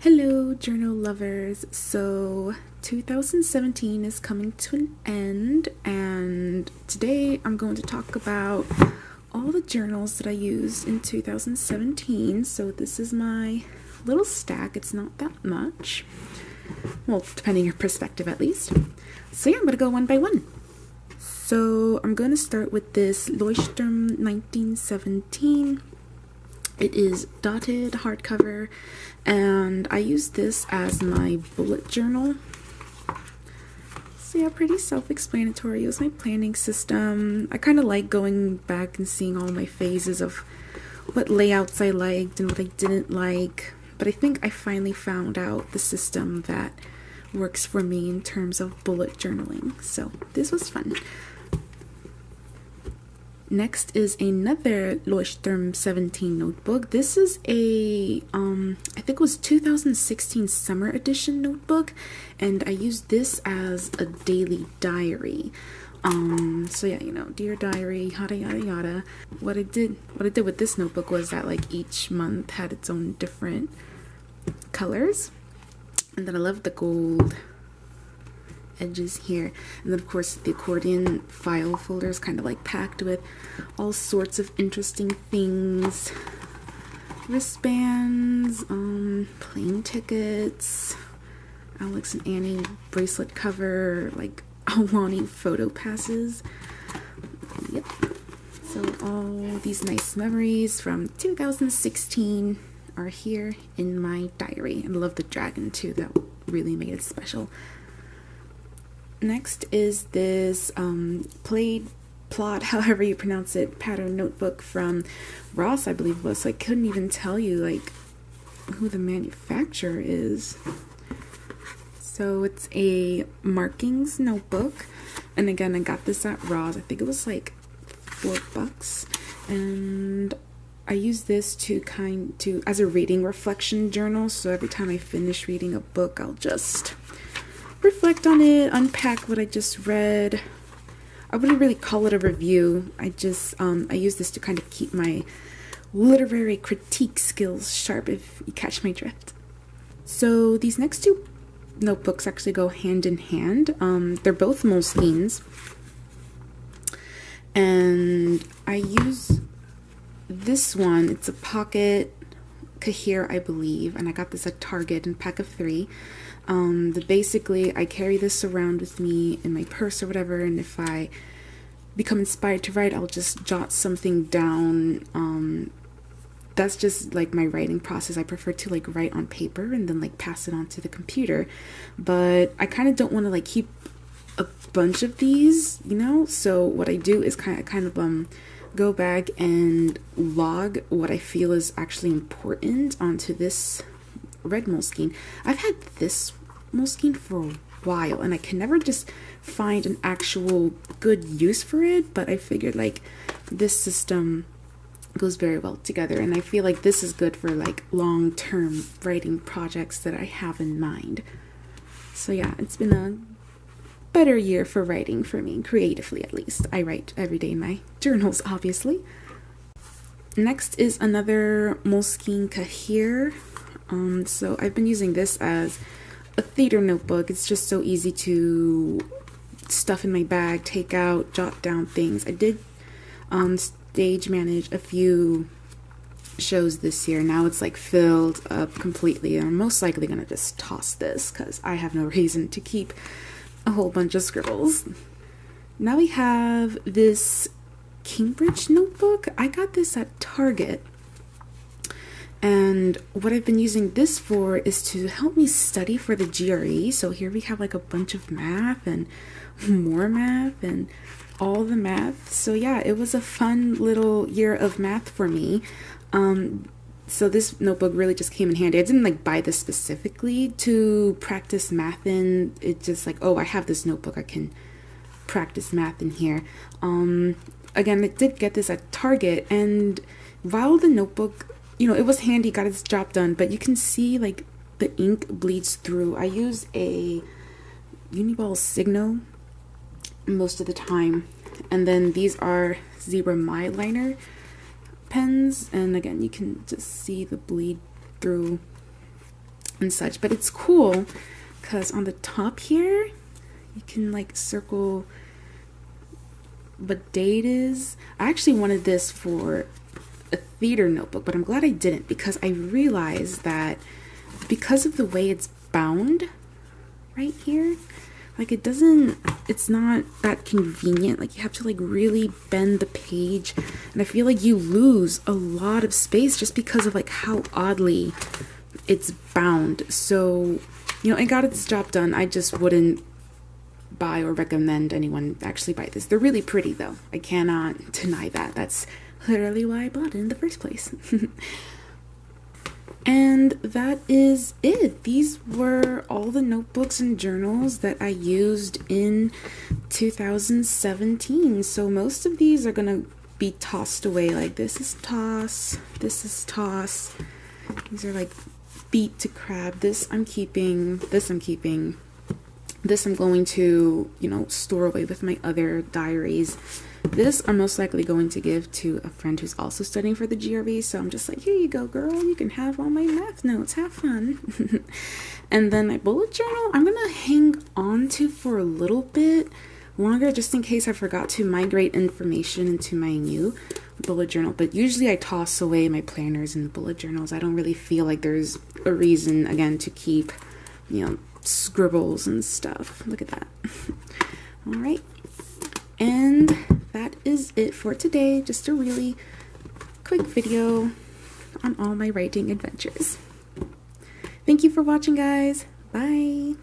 Hello, journal lovers. So, 2017 is coming to an end, and today I'm going to talk about all the journals that I used in 2017. So, this is my little stack. It's not that much. Well, depending on your perspective, at least. So, yeah, I'm going to go one by one. So, I'm going to start with this Leuchtturm 1917. It is dotted hardcover, and I use this as my bullet journal. So yeah, pretty self-explanatory. It was my planning system. I kind of like going back and seeing all my phases of what layouts I liked and what I didn't like. But I think I finally found out the system that works for me in terms of bullet journaling. So this was fun. Next is another Leuchtturm 17 notebook. This is a, I think it was 2016 summer edition notebook, and I used this as a daily diary. So yeah, you know, dear diary, yada yada yada. What I did with this notebook was that like each month had its own different colors, and then I love the gold edges here, and then of course the accordion file folder is kind of like packed with all sorts of interesting things: wristbands, plane tickets, Alex and Annie bracelet cover, like Alani photo passes. Yep. So all these nice memories from 2016 are here in my diary, and I love the dragon too. That really made it special. Next is this plot, however you pronounce it, pattern notebook from Ross, I believe it was. So I couldn't even tell you like who the manufacturer is. So it's a markings notebook, and again I got this at Ross. I think it was like $4, and I use this as a reading reflection journal. So every time I finish reading a book, I'll just reflect on it, unpack what I just read. I wouldn't really call it a review. I use this to kind of keep my literary critique skills sharp, if you catch my drift. So these next two notebooks actually go hand in hand. They're both Moleskines, and I use this one. It's a pocket Cahier, I believe, and I got this at Target in pack of 3. Basically I carry this around with me in my purse or whatever, and if I become inspired to write, I'll just jot something down. That's just like my writing process. I prefer to like write on paper and then like pass it on to the computer, but I kind of don't want to like keep a bunch of these, you know. So what I do is kind of go back and log what I feel is actually important onto this red Moleskine. I've had this Moleskine for a while, and I can never just find an actual good use for it, but I figured like this system goes very well together, and I feel like this is good for like long-term writing projects that I have in mind. So yeah, it's been a better year for writing for me, creatively at least. I write every day in my journals, obviously. Next is another Moleskine Cahier. So I've been using this as a theater notebook. It's just so easy to stuff in my bag, take out, jot down things. I did stage manage a few shows this year. Now it's like filled up completely, and I'm most likely gonna just toss this because I have no reason to keep a whole bunch of scribbles. Now we have this Cambridge notebook. I got this at Target, and what I've been using this for is to help me study for the GRE. So here we have like a bunch of math and more math and all the math. So yeah, it was a fun little year of math for me. So this notebook really just came in handy. I didn't like buy this specifically to practice math in. It's just like, oh, I have this notebook, I can practice math in here. Again, I did get this at Target, and while the notebook, you know, it was handy, got its job done, but you can see like the ink bleeds through. I use a Uniball Signo most of the time, and then these are Zebra Myliner pens, and again you can just see the bleed through and such. But it's cool because on the top here, you can like circle what date is. I actually wanted this for a theater notebook, but I'm glad I didn't, because I realized that because of the way it's bound right here, like it's not that convenient. Like you have to like really bend the page, and I feel like you lose a lot of space just because of like how oddly it's bound. So, you know, I got its job done. I just wouldn't buy or recommend anyone actually buy this. They're really pretty though. I cannot deny that. That's literally why I bought it in the first place. And that is it. These were all the notebooks and journals that I used in 2017. So most of these are gonna be tossed away. Like this is toss, this is toss. These are like beet to crab. This I'm keeping, this I'm keeping. This I'm going to, you know, store away with my other diaries. This I'm most likely going to give to a friend who's also studying for the GRE. So I'm just like, here you go, girl. You can have all my math notes. Have fun. And then my bullet journal, I'm going to hang on to for a little bit longer, just in case I forgot to migrate information into my new bullet journal. But usually I toss away my planners and the bullet journals. I don't really feel like there's a reason, again, to keep, you know, scribbles and stuff. Look at that. All right. And that is it for today. Just a really quick video on all my writing adventures. Thank you for watching, guys. Bye.